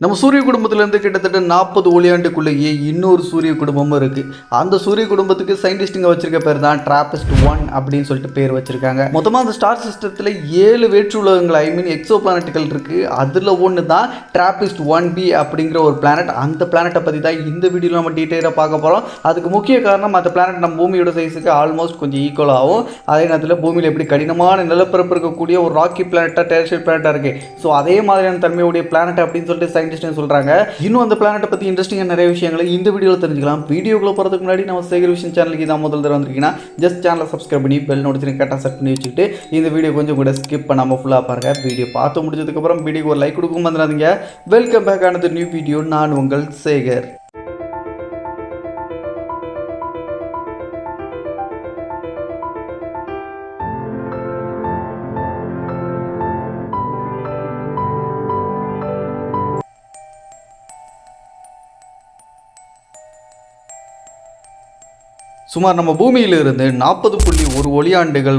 நம்ம சூரிய குடும்பத்திலேருந்து கிட்டத்தட்ட 40 ஒளியாண்டுக்குள்ளேயே இன்னொரு சூரிய குடும்பமும் இருக்குது. அந்த சூரிய குடும்பத்துக்கு சயின்டிஸ்ட்டுங்க வச்சிருக்க பேர் தான் TRAPPIST 1 அப்படின்னு சொல்லிட்டு பேர் வச்சுருக்காங்க. மொத்தமாக அந்த ஸ்டார் சிஸ்டத்தில் 7 வேற்று உலகங்கள் எக்ஸோ பிளானட்டுகள் இருக்குது. அதில் ஒன்று தான் TRAPPIST 1b அப்படிங்கிற ஒரு பிளானட். அந்த பிளானட்டை பற்றி தான் இந்த வீடியோவில் நம்ம டீட்டெயிலாக பார்க்க போகிறோம். அதுக்கு முக்கிய காரணம் அந்த பிளானட் நம்ம பூமியோட சைஸுக்கு ஆல்மோஸ்ட் கொஞ்சம் ஈக்குவலாகும். அதே நேரத்தில் பூமியில் எப்படி கடினமான நிலப்பரப்பு இருக்கக்கூடிய ஒரு ராக்கி பிளானட்டாக டெரஸ்ட்ரியல் பிளானட்டாக இருக்குது. ஸோ அதே மாதிரியான தன்மையுடைய பிளானட் அப்படின்னு சொல்லிட்டு சொல்றாங்க. இன்னும் அந்த பிளானட்டை பத்தி இன்ட்ரெஸ்டிங்கான நிறைய விஷயங்களை இந்த வீடியோவில் தெரிஞ்சுக்கலாம். வீடியோக்குள்ள போறதுக்கு முன்னாடி நம்ம சேகர் விஷன் சேனலுக்கு இதான் முதல் தடவை வந்திருக்கீங்கன்னா ஜஸ்ட் சேனலை சப்ஸ்கிரைப் பண்ணி பெல் நோட்டிஃபிகேஷன் கரெக்டாக செட் பண்ணி வச்சுக்கிட்டு இந்த வீடியோ கொஞ்சம் கூட ஸ்கிப் பண்ணாமல் ஃபுல்லாக பாருங்க. வீடியோ பார்த்து முடிஞ்சதுக்கு அப்புறம் வீடியோக்கு ஒரு லைக் கொடுக்கும் வந்துடாதீங்க. வெல்கம் பேக் ஆனது நியூ வீடியோ. நான் உங்கள் சேகர். சுமார் நம்ம பூமியிலிருந்து 40.1 ஒளியாண்டுகள்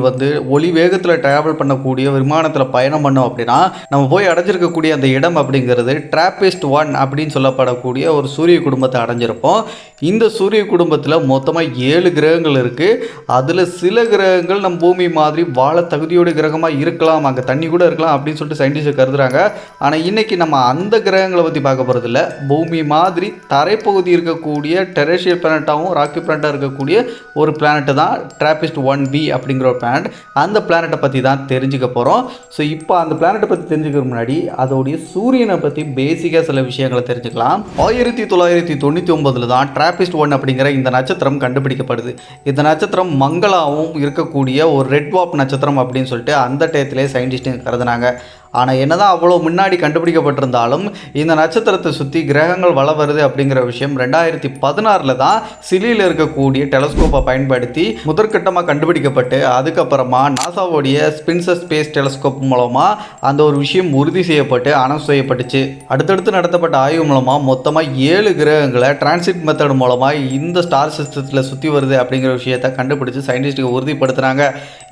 ஒளி வேகத்தில் ட்ராவல் பண்ணக்கூடிய விமானத்தில் பயணம் பண்ணோம் அப்படின்னா நம்ம போய் அடைஞ்சிருக்கக்கூடிய அந்த இடம் அப்படிங்கிறது TRAPPIST 1 அப்படின்னு சொல்லப்படக்கூடிய ஒரு சூரிய குடும்பத்தை அடைஞ்சிருப்போம். இந்த சூரிய குடும்பத்தில் மொத்தமாக 7 கிரகங்கள் இருக்குது. அதில் சில கிரகங்கள் நம்ம பூமி மாதிரி வாழ தகுதியோட கிரகமாக இருக்கலாம், அங்கே தண்ணி கூட இருக்கலாம் அப்படின்னு சொல்லிட்டு சயின்டிஸ்ட் கருதுறாங்க. ஆனால் இன்றைக்கி நம்ம அந்த கிரகங்களை பற்றி பார்க்க போகிறதில்ல. பூமி மாதிரி தரைப்பகுதி இருக்கக்கூடிய டெரஸ்ட்ரியல் பிளானட்டாகவும் ராக்கி பிளானட்டாக இருக்கக்கூடிய ஒரு பிளானட் தான் TRAPPIST 1b அப்படிங்கிற ஒரு பிளானட். அந்த பிளானட்டை பற்றி தான் தெரிஞ்சுக்க போகிறோம். ஸோ இப்போ அந்த பிளானட்டை பற்றி தெரிஞ்சுக்கிறதுக்கு முன்னாடி அதோடைய சூரியனை பற்றி பேசிக்காக சில விஷயங்களை தெரிஞ்சுக்கலாம். 1999 தான் TRAPPIST 1 அப்படிங்கிற இந்த நட்சத்திரம் கண்டுபிடிக்கப்படுது. இந்த நட்சத்திரம் மங்களாவும் இருக்கக்கூடிய ஒரு ரெட் வார்ப் நட்சத்திரம் அப்படின்னு சொல்லிட்டு அந்த டயத்திலே சயின்டிஸ்ட்டுங்க கருதுனாங்க. ஆனால் என்னதான் அவ்வளோ முன்னாடி கண்டுபிடிக்கப்பட்டிருந்தாலும் இந்த நட்சத்திரத்தை சுற்றி கிரகங்கள் வள வருது அப்படிங்கிற விஷயம் 2016 தான் சிலியில் இருக்கக்கூடிய டெலஸ்கோப்பை பயன்படுத்தி முதற்கட்டமாக கண்டுபிடிக்கப்பட்டு அதுக்கப்புறமா நாசாவுடைய ஸ்பின்சர் ஸ்பேஸ் டெலஸ்கோப் மூலமாக அந்த ஒரு விஷயம் உறுதி செய்யப்பட்டு அனௌன்ஸ் செய்யப்பட்டுச்சு. அடுத்தடுத்து நடத்தப்பட்ட ஆய்வு மூலமாக மொத்தமாக 7 கிரகங்களை டிரான்சிட் மெத்தட் மூலமாக இந்த ஸ்டார் சிஸ்டத்தில் சுற்றி வருது அப்படிங்கிற விஷயத்தை கண்டுபிடிச்சு சயின்டிஸ்ட்டுக்கு உறுதிப்படுத்துகிறாங்க.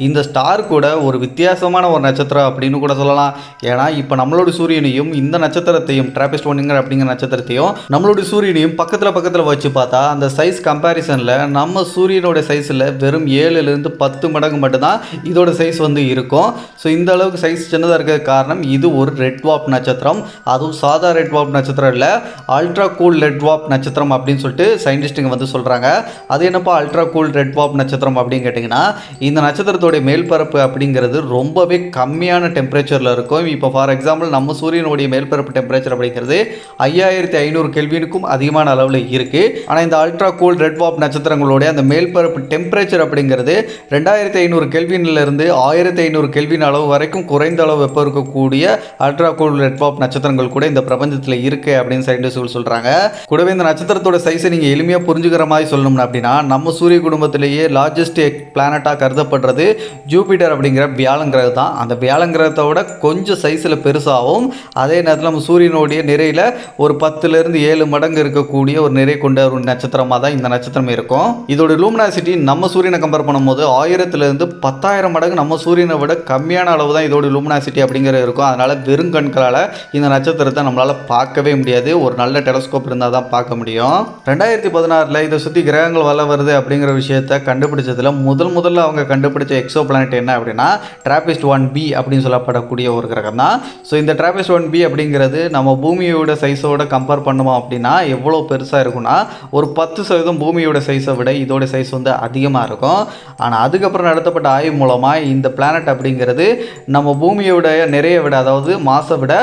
இந்த ஸ்டார் கூட ஒரு வித்தியாசமான ஒரு நட்சத்திரம் அப்படின்னு கூட சொல்லலாம். ஏன்னா இப்போ நம்மளோட சூரியனையும் இந்த நட்சத்திரத்தையும் TRAPPIST 1 அப்படிங்கிற நட்சத்திரத்தையும் நம்மளோட சூரியனையும் பக்கத்தில் வச்சு பார்த்தா அந்த சைஸ் கம்பேரிசனில் நம்ம சூரியனோட சைஸில் வெறும் 7லேருந்து 10 மடங்கு மட்டும்தான் இதோட சைஸ் இருக்கும். ஸோ இந்த அளவுக்கு சைஸ் சின்னதாக இருக்கிற காரணம் இது ஒரு ரெட் வார்ப் நட்சத்திரம். அதுவும் சாதா ரெட் வார்ப் நட்சத்திரம் இல்லை, அல்ட்ரா கூல் ரெட் வார்ப் நட்சத்திரம் அப்படின்னு சொல்லிட்டு சயின்டிஸ்ட்டுங்க சொல்கிறாங்க. அது என்னப்பா அல்ட்ரா கூல் ரெட் வார்ப் நட்சத்திரம் அப்படின்னு கேட்டிங்கன்னா இந்த நட்சத்திரத்தோடைய மேல்பரப்பு அப்படிங்கிறது ரொம்பவே கம்மியான டெம்பரேச்சரில் இருக்கும். இப்போ ஃபார் எக்ஸாம்பிள் நம்ம சூரியனுடைய மேல்பரப்பு டெம்பரேச்சர் அப்படிங்கிறது 5500 கெல்வினுக்கும் அதிகமான அளவில் இருக்குது. ஆனால் இந்த அல்ட்ரா கூல் ரெட் வார்ப் நட்சத்திரங்களுடைய அந்த மேல்பரப்பு டெம்பரேச்சர் அப்படிங்கிறது 2500 கெல்வினிலிருந்து 1500 கெல்வின் அளவு வரைக்கும் குறைந்த அளவு வெப்பம் இருக்கக்கூடிய அல்ட்ரா கூல் ரெட் வார்ப் நட்சத்திரங்கள் கூட இந்த பிரபஞ்சத்தில் இருக்குது அப்படின்னு சயின்டிஸ்ட்கள் சொல்கிறாங்க. கூடவே இந்த நட்சத்திரத்தோட சைஸை நீங்கள் எளிமையாக புரிஞ்சுக்கிற மாதிரி சொல்லணும்னா அப்படின்னா நம்ம சூரிய குடும்பத்திலேயே லார்ஜஸ்ட் பிளானட்டாக கருதப்படுறது ஜூபிட்டர் அப்படிங்கிற வியாழன் கிரகம் தான். அந்த வியாழன் கிரகத்தோட கொஞ்சம் சைஸில் பெருசாகவும் அதே நேரத்தில் நம்ம சூரியனுடைய நிறையில் ஒரு 10லேருந்து 7 மடங்கு இருக்கக்கூடிய ஒரு நிறை கொண்ட ஒரு நட்சத்திரமாக தான் இந்த நட்சத்திரம் இருக்கும். இதோட லூமினாசிட்டி நம்ம சூரியனை கம்பேர் பண்ணும்போது 1000லேருந்து 10,000 மடங்கு நம்ம சூரியனை விட கம்மியான அளவு தான் இதோட லூமினாசிட்டி அப்படிங்கிறது இருக்கும். அதனால் வெறும் கண்களால் இந்த நட்சத்திரத்தை நம்மளால் பார்க்கவே முடியாது. ஒரு நல்ல டெலஸ்கோப் இருந்தால் தான் பார்க்க முடியும். 2016 இதை சுற்றி கிரகங்கள் வள வருது அப்படிங்கிற விஷயத்தை கண்டுபிடிச்சதில் முதல்ல அவங்க கண்டுபிடிச்ச எக்ஸோ பிளானட் என்ன அப்படின்னா TRAPPIST 1b அப்படின்னு சொல்லப்படக்கூடிய ஒரு கிரகம் தான். ஸோ இந்த TRAPPIST 1b அப்படிங்கிறது நம்ம பூமியோட சைஸோட கம்பேர் பண்ணுவோம் அப்படின்னா எவ்வளோ பெருசாக இருக்குன்னா ஒரு 10% பூமியோட சைஸை விட இதோட சைஸ் அதிகமாக இருக்கும். ஆனால் அதுக்கப்புறம் நடத்தப்பட்ட ஆய்வு மூலமாக இந்த பிளானட் அப்படிங்கிறது நம்ம பூமியோட நிறைய விட அதாவது மாசை விட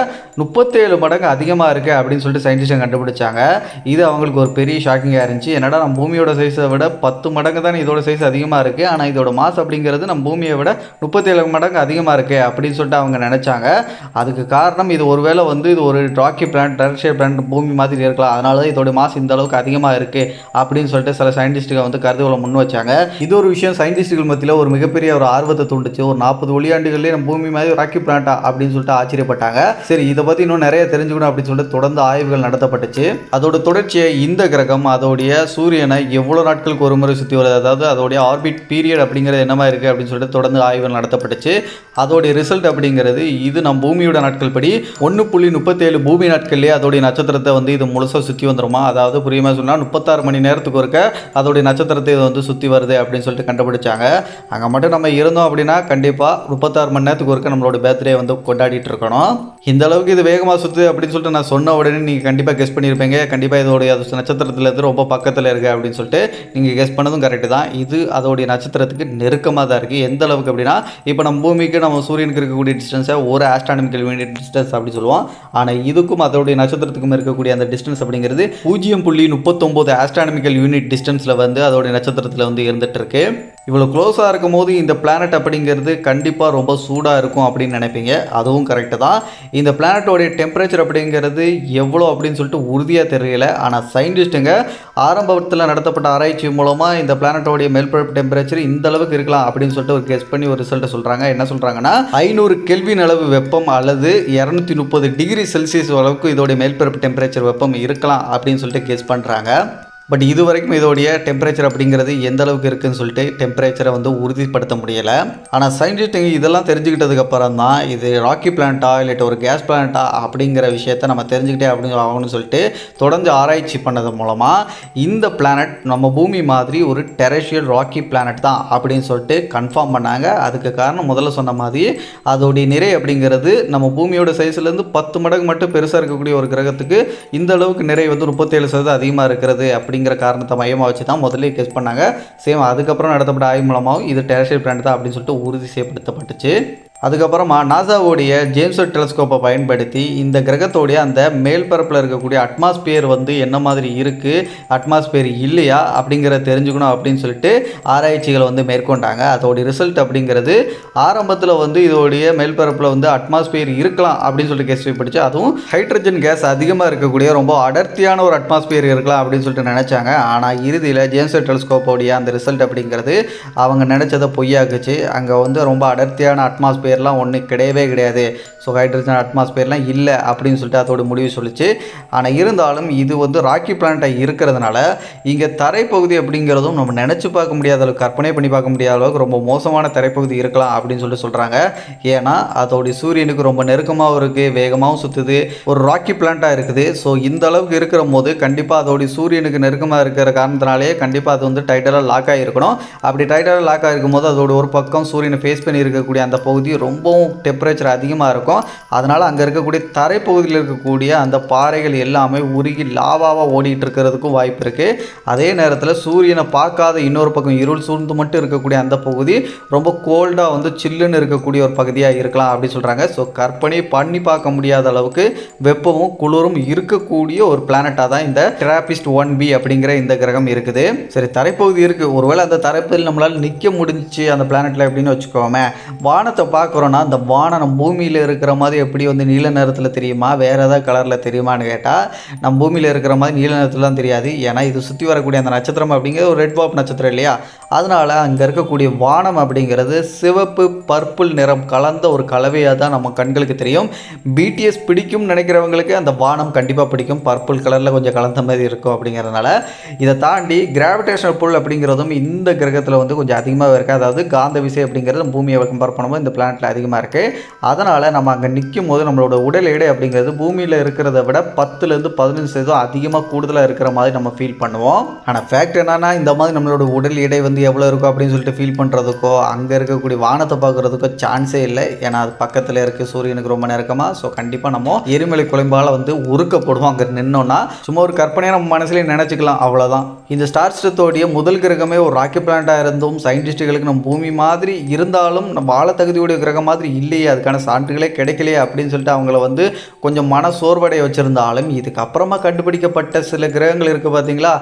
37 மடங்கு அதிகமாக இருக்குது அப்படின்னு சொல்லிட்டு சயின்டிஸ்ட் கண்டுபிடிச்சாங்க. இது அவங்களுக்கு ஒரு பெரிய ஷாக்கிங்காக இருந்துச்சு. என்னடா நம்ம பூமியோட சைஸை விட 10 மடங்கு தான் இதோட சைஸ் அதிகமாக இருக்குது, ஆனால் இதோட மாஸ் அப்படிங்கிறது நம்ம பூமியை விட 37 மடங்கு அதிகமாக இருக்குது அப்படின்னு சொல்லிட்டு அவங்க நினச்சாங்க. அதுக்கு காரணம் இது ஒருவேளை இது ஒரு ராக்கி பிளானட் டெரஸ்ட்ரியல் பிளானட் பூமி மாதிரி இருக்கலாம், அதனால தான் இதோட மாஸ் இந்த அளவுக்கு அதிகமாக இருக்குது அப்படின்னு சொல்லிட்டு சில சயின்டிஸ்ட்டுகள் கருதுகளை முன் வச்சாங்க. இது ஒரு விஷயம் சயின்டிஸ்ட்டுகள் மத்தியில் ஒரு மிகப்பெரிய ஒரு ஆர்வத்தை தூண்டுச்சு. ஒரு 40 ஒளியாண்டுகளே நம்ம பூமி மாதிரி ராக்கி பிளானட்டா அப்படின்னு சொல்லிட்டு ஆச்சரியப்பட்டாங்க. சரி, இதை பற்றி இன்னும் நிறைய தெரிஞ்சுக்கணும் அப்படின்னு சொல்லிட்டு தொடர்ந்து ஆய்வுகள் நடத்தப்பட்டுச்சு. அதோட தொடர்ச்சியை இந்த கிரகம் அதோடைய சூரியனை எவ்வளோ நாட்களுக்கு ஒரு முறை சுற்றி வருது, அதாவது அதோடைய ஆர்பிட் பீரியட் அப்படிங்கிறது என்னமா இருக்குது அப்படின்னு சொல்லிட்டு தொடர்ந்து ஆய்வுகள் நடத்தப்பட்டுச்சு. அதோடைய ரிசல்ட் அப்படிங்கிறது இது நம்ம பூமியோட நாட்கள் படி 1.37 பூமி நாட்கள்லேயே அதோடைய நட்சத்திரத்தை வந்து இது முழுசாக சுற்றி வந்துருமா. அதாவது புரியுமா சொன்னால் 36 மணி நேரத்துக்கு ஒருக்க அதோடைய நட்சத்திரத்தை இது வந்து சுற்றி வருது அப்படின்னு சொல்லிட்டு கண்டுபிடிச்சாங்க. அங்கே மட்டும் நம்ம இருந்தோம் அப்படின்னா கண்டிப்பாக 36 மணி நேரத்துக்கு ஒருக்க நம்மளோட பர்த்டே வந்து கொண்டாடிட்டு இருக்கணும். இந்த அளவுக்கு இது வேகமாக சுற்று அப்படின்னு சொல்லிட்டு நான் சொன்ன உடனே நீங்கள் கண்டிப்பாக கெஸ் பண்ணியிருப்பீங்க. கண்டிப்பாக இதோடைய நட்சத்திரத்தில் இருந்து ரொம்ப பக்கத்தில் இருக்குது அப்படின்னு சொல்லிட்டு நீங்கள் கெஸ் பண்ணதும் கரெக்டு தான். இது அதோடைய நட்சத்திரத்துக்கு நெருக்கமாக தான் இருக்குது. எந்த அளவுக்கு அப்படின்னா இப்போ நம்ம பூமிக்கு நம்ம சூரியனுக்கு இருக்கக்கூடிய டிஸ்டன்ஸை ஒரு ஆஸ்ட்ரானமிக்கல் யூனிட் டிஸ்டன்ஸ் அப்படி சொல்லுவோம். ஆனால் இதுக்கும் அதோடைய நட்சத்திரத்துக்கும் இருக்கக்கூடிய அந்த டிஸ்டன்ஸ் அப்படிங்கிறது 0.39 ஆஸ்ட்ரானமிக்கல் யூனிட் டிஸ்டன்ஸில் வந்து அதோடைய நட்சத்திரத்தில் வந்து இருந்துட்டு இருக்கு. இவ்வளோ க்ளோஸாக இருக்கும் போது இந்த பிளானட் அப்படிங்கிறது கண்டிப்பாக ரொம்ப சூடாக இருக்கும் அப்படின்னு நினைப்பீங்க. அதுவும் கரெக்டு தான். இந்த பிளானட்டோடைய டெம்பரேச்சர் அப்படிங்கிறது எவ்வளோ அப்படின்னு சொல்லிட்டு உறுதியாக தெரியல. ஆனால் சயின்டிஸ்ட்டுங்க ஆரம்பத்தில் நடத்தப்பட்ட ஆராய்ச்சி மூலமாக இந்த பிளானட்டோடைய மேல்பரப்பு டெம்பரேச்சர் இந்த அளவுக்கு இருக்கலாம் அப்படின்னு சொல்லிட்டு ஒரு கெஸ் பண்ணி ஒரு ரிசல்ட்டை சொல்கிறாங்க. என்ன சொல்கிறாங்கன்னா 500 கெல்வின் அளவு வெப்பம் அல்லது 230 டிகிரி செல்சியஸ் அளவுக்கு இதோடைய மேல்பரப்பு டெம்பரேச்சர் வெப்பம் இருக்கலாம் அப்படின்னு சொல்லிட்டு கெஸ் பண்ணுறாங்க. பட் இது வரைக்கும் இதோடைய டெம்பரேச்சர் அப்படிங்கிறது எந்த அளவுக்கு இருக்குதுன்னு சொல்லிட்டு டெம்பரேச்சரை வந்து உறுதிப்படுத்த முடியலை. ஆனால் சயின்டிஸ்ட்டுங்க இதெல்லாம் தெரிஞ்சுக்கிட்டதுக்கு அப்புறம் தான் இது ராக்கி பிளானட்டா இல்லாட்டி ஒரு கேஸ் பிளானட்டா அப்படிங்கிற விஷயத்தை நம்ம தெரிஞ்சுக்கிட்டே ஆகணும்னு சொல்லிட்டு தொடர்ந்து ஆராய்ச்சி பண்ணது மூலமாக இந்த பிளானட் நம்ம பூமி மாதிரி ஒரு டெரேஷியல் ராக்கி பிளானட் தான் அப்படின்னு சொல்லிட்டு கன்ஃபார்ம் பண்ணாங்க. அதுக்கு காரணம் முதல்ல சொன்ன மாதிரி அதோடைய நிறை அப்படிங்கிறது நம்ம பூமியோட சைஸ்லேருந்து 10 மடங்கு மட்டும் பெருசாக இருக்கக்கூடிய ஒரு கிரகத்துக்கு இந்த அளவுக்கு நிறை வந்து 37% அதிகமாக இருக்கிறது அப்படிங்கிற காரணத்தை மையமாக வச்சு தான் முதல்ல கெஸ் பண்ணாங்க. சேம் அதுக்கப்புறம் நடத்தப்பட்ட ஆய்வு மூலமாகவும் இது டெரேஷியல் பிளானட் தான் அப்படின்னு சொல்லிட்டு உறுதி செய்யப்படுத்தப்பட்டுச்சு. அதுக்கப்புறமா நாசாவோடைய ஜேம்ஸ் வெப் டெலஸ்கோப்பை பயன்படுத்தி இந்த கிரகத்தோடைய அந்த மேல்பரப்பில் இருக்கக்கூடிய அட்மாஸ்பியர் வந்து என்ன மாதிரி இருக்குது, அட்மாஸ்பியர் இல்லையா அப்படிங்கிறத தெரிஞ்சுக்கணும் அப்படின்னு சொல்லிட்டு ஆராய்ச்சிகளை வந்து மேற்கொண்டாங்க. அதோடைய ரிசல்ட் அப்படிங்கிறது ஆரம்பத்தில் வந்து இதோடைய மேல்பரப்பில் வந்து அட்மாஸ்பியர் இருக்கலாம் அப்படின்னு சொல்லிட்டு கெஸ் செய்யப்பட்டுச்சு. அதுவும் ஹைட்ரஜன் கேஸ் அதிகமாக இருக்கக்கூடிய ரொம்ப அடர்த்தியான ஒரு அட்மாஸ்பியர் இருக்கலாம் அப்படின்னு சொல்லிட்டு நினச்சாங்க. ஆனால் இறுதியில் ஜேம்ஸ் வெப் டெலஸ்கோப்போடைய அந்த ரிசல்ட் அப்படிங்கிறது அவங்க நினச்சதை பொய்யாக்குச்சு. அங்கே வந்து ரொம்ப அடர்த்தியான அட்மாஸ்பியர் ஒன்று கிடையவே கிடையாது. ஸோ ஹைட்ரஜன் அட்மாஸ்பியர்லாம் இல்லை அப்படின்னு சொல்லிட்டு அதோட முடிவு சொல்லிச்சு. ஆனால் இருந்தாலும் இது வந்து ராக்கி பிளானட்டாக இருக்கிறதுனால இங்கே தரைப்பகுதி அப்படிங்கிறதும் நம்ம நினச்சி பார்க்க முடியாத அளவுக்கு, கற்பனை பண்ணி பார்க்க முடியாத அளவுக்கு ரொம்ப மோசமான தரைப்பகுதி இருக்கலாம் அப்படின்னு சொல்லிட்டு சொல்கிறாங்க. ஏன்னா அதோடைய சூரியனுக்கு ரொம்ப நெருக்கமாகவும் இருக்குது, வேகமாகவும் சுற்றுது, ஒரு ராக்கி பிளானட்டாக இருக்குது. ஸோ இந்த அளவுக்கு இருக்கிற போது கண்டிப்பாக அதோடைய சூரியனுக்கு நெருக்கமாக இருக்கிற காரணத்தினாலே கண்டிப்பாக அது வந்து டைட்டலாக லாக் ஆகிருக்கணும். அப்படி டைட்டலாக லாக் ஆகிருக்கும் போது அதோட ஒரு பக்கம் சூரியனை ஃபேஸ் பண்ணி இருக்கக்கூடிய அந்த பகுதி ரொம்பவும் டெம்பரேச்சர் அதிகமாக இருக்கும். அதனால் அங்கே இருக்கக்கூடிய தரைப்பகுதியில் இருக்கக்கூடிய அந்த பாறைகள் எல்லாமே உருகி லாவாவாக ஓடிட்டு இருக்கிறதுக்கும் வாய்ப்பு இருக்குது. அதே நேரத்தில் சூரியனை பார்க்காத இன்னொரு பக்கம் இருள் சூழ்ந்து மட்டும் இருக்கக்கூடிய அந்த பகுதி ரொம்ப கோல்டாக வந்து சில்லுன்னு இருக்கக்கூடிய ஒரு பகுதியாக இருக்கலாம் அப்படின்னு சொல்கிறாங்க. ஸோ கற்பனை பண்ணி பார்க்க முடியாத அளவுக்கு வெப்பமும் குளிரும் இருக்கக்கூடிய ஒரு பிளானட்டாக தான் இந்த TRAPPIST 1b அப்படிங்கிற இந்த கிரகம் இருக்குது. சரி, தரைப்பகுதி இருக்குது, ஒருவேளை அந்த தரைப்பகுதியில் நம்மளால் நிற்க முடிஞ்சிச்சு அந்த பிளானட்டில் அப்படின்னு வச்சுக்கோமே. வானத்தை பார்க்குறோன்னா அந்த வானம் நம்ம பூமியில் இருக்கிற மாதிரி எப்படி வந்து நீல நிறத்தில் தெரியுமா, வேறு ஏதாவது கலரில் தெரியுமான்னு கேட்டால் நம்ம பூமியில் இருக்கிற மாதிரி நீல நிறத்துலாம் தெரியாது. ஏன்னா இது சுற்றி வரக்கூடிய அந்த நட்சத்திரம் அப்படிங்கிறது ஒரு ரெட் வாப் நட்சத்திரம் இல்லையா. அதனால் அங்கே இருக்கக்கூடிய வானம் அப்படிங்கிறது சிவப்பு பர்பிள் நிறம் கலந்த ஒரு கலவையாக தான் நம்ம கண்களுக்கு தெரியும். BTS பிடிக்கும் நினைக்கிறவங்களுக்கு அந்த வானம் கண்டிப்பாக பிடிக்கும், பர்பிள் கலரில் கொஞ்சம் கலந்த மாதிரி இருக்கும். அப்படிங்கிறதுனால இதை தாண்டி கிராவிடேஷனல் புல் அப்படிங்கிறதும் இந்த கிரகத்தில் வந்து கொஞ்சம் அதிகமாக இருக்குது. அதாவது காந்த விசை அப்படிங்கிறது பூமியை கம்பேர் பண்ணும்போது இந்த பிளானட்டில் அதிகமாக இருக்குது. அதனால் நம்ம அங்கே நிற்கும் போது நம்மளோட உடல் எடை அப்படிங்கிறது பூமியில் இருக்கிறத விட 10லேருந்து 15% அதிகமாக கூடுதலாக இருக்கிற மாதிரி நம்ம ஃபீல் பண்ணுவோம். ஆனால் ஃபேக்ட் என்னன்னா இந்த மாதிரி நம்மளோட உடல் எடை வந்து எவ்வளோ இருக்கும் அப்படின்னு சொல்லிட்டு ஃபீல் பண்ணுறதுக்கோ அங்கே இருக்கக்கூடிய வானத்தை பார்க்குறதுக்கோ சான்ஸே இல்லை. ஏன்னா அது பக்கத்தில் இருக்குது, சூரியனுக்கு ரொம்ப நெருக்கமாக. ஸோ கண்டிப்பாக நம்ம எரிமலை குழம்பால் வந்து உருக்கப்படுவோம் அங்கே நின்னோன்னா. சும்மா ஒரு கற்பனையாக நம்ம மனசுலேயே நினச்சிக்கலாம், அவ்வளோதான். இந்த ஸ்டார் சிஸ்டத்தோடைய முதல் கிரகமே ஒரு ராக்கி பிளானட்டாக இருந்தும் சயின்டிஸ்ட்டுகளுக்கு நம்ம பூமி மாதிரி இருந்தாலும் நம்ம வாழ தகுதியுடைய கிரகம் மாதிரி இல்லையே, அதுக்கான சான்றுகளே கிடைக்கலையே அப்படின்னு சொல்லிட்டு அவங்கள வந்து கொஞ்சம் மன சோர்வடைய வச்சுருந்தாலும் இதுக்கப்புறமா கண்டுபிடிக்கப்பட்ட சில கிரகங்கள் இருக்குது பார்த்தீங்களா,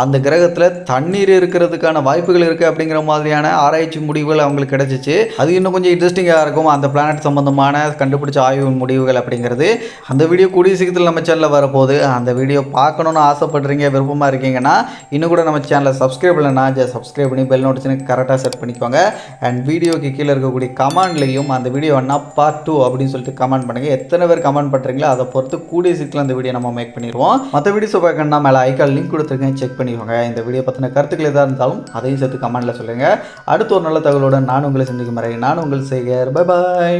அந்த கிரகத்தில் தண்ணீர் இருக்கிறதுக்கான வாய்ப்புகள் இருக்குது அப்படிங்கிற மாதிரியான ஆராய்ச்சி முடிவுகள் அவங்களுக்கு கிடைச்சிச்சு. அது இன்னும் கொஞ்சம் இன்ட்ரெஸ்டிங்காக இருக்கும். அந்த பிளானட் சம்பந்தமான கண்டுபிடிச்ச ஆய்வு முடிவுகள் அப்படிங்கிறது அந்த வீடியோ கூடிய சீக்கிரத்தில் நம்ம சேனலில் வரப்போகுது. அந்த வீடியோ பார்க்கணுன்னு ஆசைப்படுறீங்க, விருப்பமாக இருக்கீங்கன்னா இன்னும் கூட நம்ம சேனலை சப்ஸ்கிரைப் பண்ணலன்னா சப்ஸ்கிரைப் பண்ணி பெல் நோட்டிஃபிகேஷன் கரெக்டாக செட் பண்ணிக்கோங்க. அண்ட் வீடியோக்கு கீழே இருக்கக்கூடிய கமெண்ட்லையும் அந்த வீடியோ வேணா பார்ட் 2 அப்படின்னு சொல்லிட்டு கமெண்ட் பண்ணுங்கள். எத்தனை பேர் கமெண்ட் பண்ணுறீங்களோ அதை பொறுத்து கூடிய சீக்கிரம் அந்த வீடியோ நம்ம மேக் பண்ணிடுவோம். மற்ற வீடியோஸ் பார்க்கணும்னா மேலே ஐகான் லிங்க் கொடுத்துருக்கேன், செக் பண்ணிக்கோங்க. இந்த வீடியோ பற்றின கருத்துக்கள் எதாக இருந்தாலும் அதையும் சேர்த்து கமெண்ட்டில் சொல்லுங்கள். அடுத்த ஒரு நல்ல தகவலோடு நான் உங்களை சந்திக்கும் வரை நான் உங்கள் சேகர். Bye bye.